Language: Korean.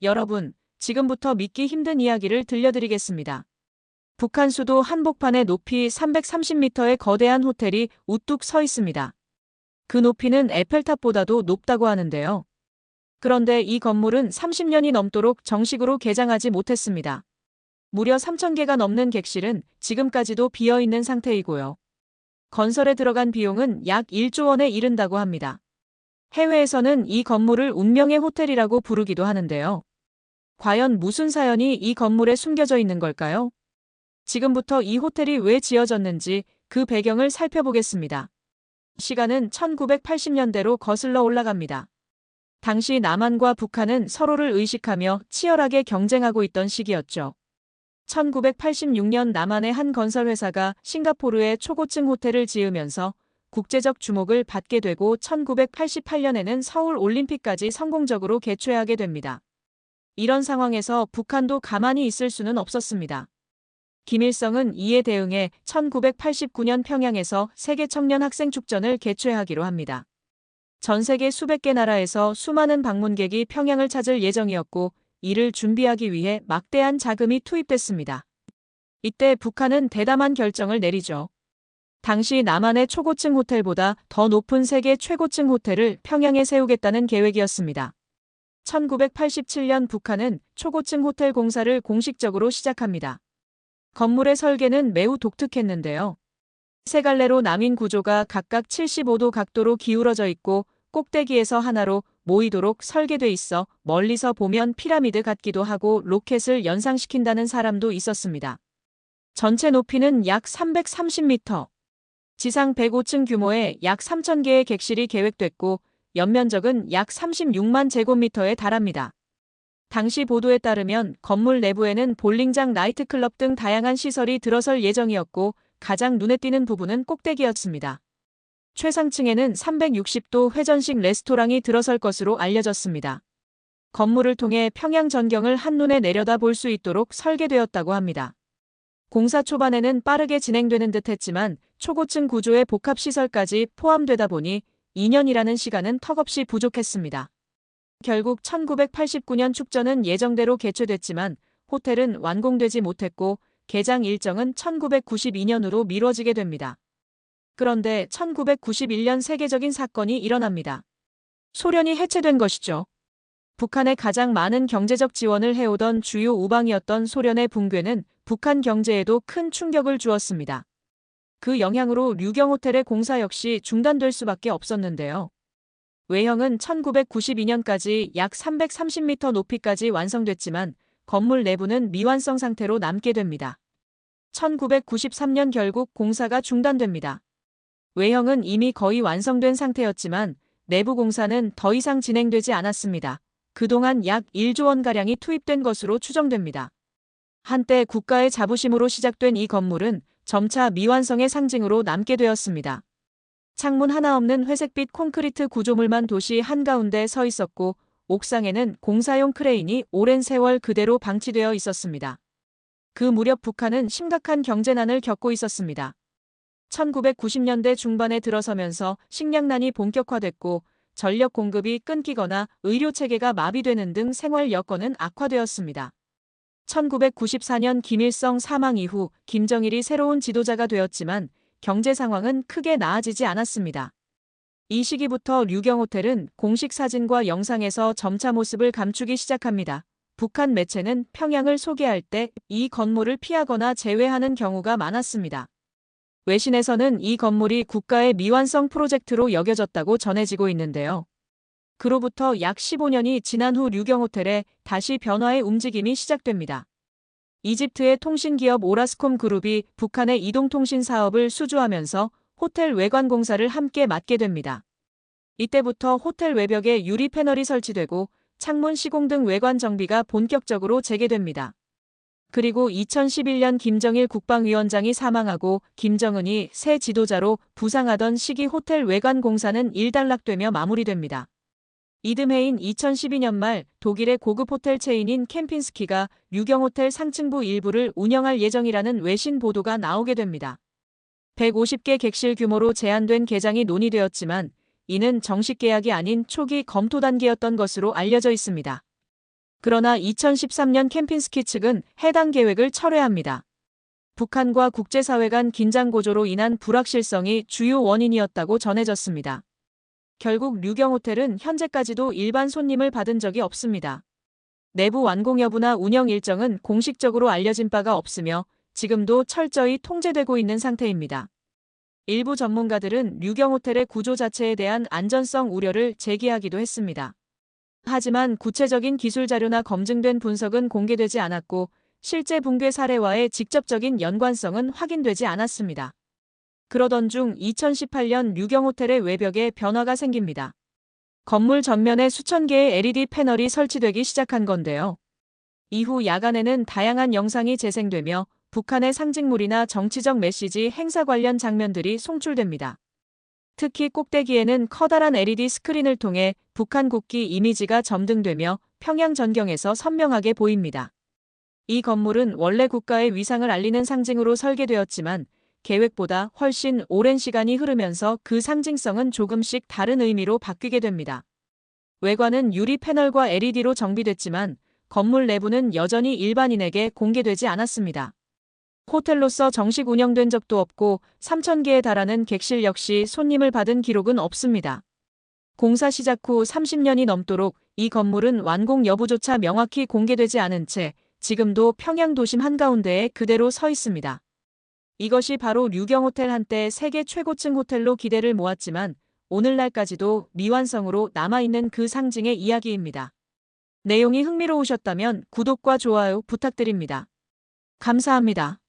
여러분, 지금부터 믿기 힘든 이야기를 들려드리겠습니다. 북한 수도 한복판에 높이 330m의 거대한 호텔이 우뚝 서 있습니다. 그 높이는 에펠탑보다도 높다고 하는데요. 그런데 이 건물은 30년이 넘도록 정식으로 개장하지 못했습니다. 무려 3,000개가 넘는 객실은 지금까지도 비어있는 상태이고요. 건설에 들어간 비용은 약 1조 원에 이른다고 합니다. 해외에서는 이 건물을 운명의 호텔이라고 부르기도 하는데요. 과연 무슨 사연이 이 건물에 숨겨져 있는 걸까요? 지금부터 이 호텔이 왜 지어졌는지 그 배경을 살펴보겠습니다. 시간은 1980년대로 거슬러 올라갑니다. 당시 남한과 북한은 서로를 의식하며 치열하게 경쟁하고 있던 시기였죠. 1986년 남한의 한 건설회사가 싱가포르에 초고층 호텔을 지으면서 국제적 주목을 받게 되고 1988년에는 서울 올림픽까지 성공적으로 개최하게 됩니다. 이런 상황에서 북한도 가만히 있을 수는 없었습니다. 김일성은 이에 대응해 1989년 평양에서 세계 청년 학생 축전을 개최하기로 합니다. 전 세계 수백 개 나라에서 수많은 방문객이 평양을 찾을 예정이었고 이를 준비하기 위해 막대한 자금이 투입됐습니다. 이때 북한은 대담한 결정을 내리죠. 당시 남한의 초고층 호텔보다 더 높은 세계 최고층 호텔을 평양에 세우겠다는 계획이었습니다. 1987년 북한은 초고층 호텔 공사를 공식적으로 시작합니다. 건물의 설계는 매우 독특했는데요. 세 갈래로 나뉜 구조가 각각 75도 각도로 기울어져 있고 꼭대기에서 하나로 모이도록 설계돼 있어 멀리서 보면 피라미드 같기도 하고 로켓을 연상시킨다는 사람도 있었습니다. 전체 높이는 약 330m, 지상 105층 규모의 약 3,000개의 객실이 계획됐고 연면적은 약 36만 제곱미터에 달합니다. 당시 보도에 따르면 건물 내부에는 볼링장, 나이트클럽 등 다양한 시설이 들어설 예정이었고 가장 눈에 띄는 부분은 꼭대기였습니다. 최상층에는 360도 회전식 레스토랑이 들어설 것으로 알려졌습니다. 건물을 통해 평양 전경을 한눈에 내려다 볼 수 있도록 설계되었다고 합니다. 공사 초반에는 빠르게 진행되는 듯 했지만 초고층 구조의 복합시설까지 포함되다 보니 2년이라는 시간은 턱없이 부족했습니다. 결국 1989년 축전은 예정대로 개최됐지만 호텔은 완공되지 못했고 개장 일정은 1992년으로 미뤄지게 됩니다. 그런데 1991년 세계적인 사건이 일어납니다. 소련이 해체된 것이죠. 북한에 가장 많은 경제적 지원을 해오던 주요 우방이었던 소련의 붕괴는 북한 경제에도 큰 충격을 주었습니다. 그 영향으로 류경호텔의 공사 역시 중단될 수밖에 없었는데요. 외형은 1992년까지 약 330m 높이까지 완성됐지만 건물 내부는 미완성 상태로 남게 됩니다. 1993년 결국 공사가 중단됩니다. 외형은 이미 거의 완성된 상태였지만 내부 공사는 더 이상 진행되지 않았습니다. 그동안 약 1조 원가량이 투입된 것으로 추정됩니다. 한때 국가의 자부심으로 시작된 이 건물은 점차 미완성의 상징으로 남게 되었습니다. 창문 하나 없는 회색빛 콘크리트 구조물만 도시 한가운데 서 있었고 옥상에는 공사용 크레인이 오랜 세월 그대로 방치되어 있었습니다. 그 무렵 북한은 심각한 경제난을 겪고 있었습니다. 1990년대 중반에 들어서면서 식량난이 본격화됐고 전력 공급이 끊기거나 의료 체계가 마비되는 등 생활 여건은 악화되었습니다. 1994년 김일성 사망 이후 김정일이 새로운 지도자가 되었지만 경제 상황은 크게 나아지지 않았습니다. 이 시기부터 류경호텔은 공식 사진과 영상에서 점차 모습을 감추기 시작합니다. 북한 매체는 평양을 소개할 때 이 건물을 피하거나 제외하는 경우가 많았습니다. 외신에서는 이 건물이 국가의 미완성 프로젝트로 여겨졌다고 전해지고 있는데요. 그로부터 약 15년이 지난 후 류경호텔에 다시 변화의 움직임이 시작됩니다. 이집트의 통신기업 오라스콤 그룹이 북한의 이동통신 사업을 수주하면서 호텔 외관 공사를 함께 맡게 됩니다. 이때부터 호텔 외벽에 유리 패널이 설치되고 창문 시공 등 외관 정비가 본격적으로 재개됩니다. 그리고 2011년 김정일 국방위원장이 사망하고 김정은이 새 지도자로 부상하던 시기 호텔 외관 공사는 일단락되며 마무리됩니다. 이듬해인 2012년 말 독일의 고급 호텔 체인인 캠핀스키가 류경호텔 상층부 일부를 운영할 예정이라는 외신 보도가 나오게 됩니다. 150개 객실 규모로 제한된 개장이 논의되었지만 이는 정식 계약이 아닌 초기 검토 단계였던 것으로 알려져 있습니다. 그러나 2013년 캠핀스키 측은 해당 계획을 철회합니다. 북한과 국제사회 간 긴장 고조로 인한 불확실성이 주요 원인이었다고 전해졌습니다. 결국 류경호텔은 현재까지도 일반 손님을 받은 적이 없습니다. 내부 완공 여부나 운영 일정은 공식적으로 알려진 바가 없으며 지금도 철저히 통제되고 있는 상태입니다. 일부 전문가들은 류경호텔의 구조 자체에 대한 안전성 우려를 제기하기도 했습니다. 하지만 구체적인 기술 자료나 검증된 분석은 공개되지 않았고 실제 붕괴 사례와의 직접적인 연관성은 확인되지 않았습니다. 그러던 중 2018년 류경호텔의 외벽에 변화가 생깁니다. 건물 전면에 수천 개의 LED 패널이 설치되기 시작한 건데요. 이후 야간에는 다양한 영상이 재생되며 북한의 상징물이나 정치적 메시지 행사 관련 장면들이 송출됩니다. 특히 꼭대기에는 커다란 LED 스크린을 통해 북한 국기 이미지가 점등되며 평양 전경에서 선명하게 보입니다. 이 건물은 원래 국가의 위상을 알리는 상징으로 설계되었지만 계획보다 훨씬 오랜 시간이 흐르면서 그 상징성은 조금씩 다른 의미로 바뀌게 됩니다. 외관은 유리 패널과 LED로 정비됐지만 건물 내부는 여전히 일반인에게 공개되지 않았습니다. 호텔로서 정식 운영된 적도 없고 3,000개에 달하는 객실 역시 손님을 받은 기록은 없습니다. 공사 시작 후 30년이 넘도록 이 건물은 완공 여부조차 명확히 공개되지 않은 채 지금도 평양 도심 한가운데에 그대로 서 있습니다. 이것이 바로 류경호텔, 한때 세계 최고층 호텔로 기대를 모았지만 오늘날까지도 미완성으로 남아있는 그 상징의 이야기입니다. 내용이 흥미로우셨다면 구독과 좋아요 부탁드립니다. 감사합니다.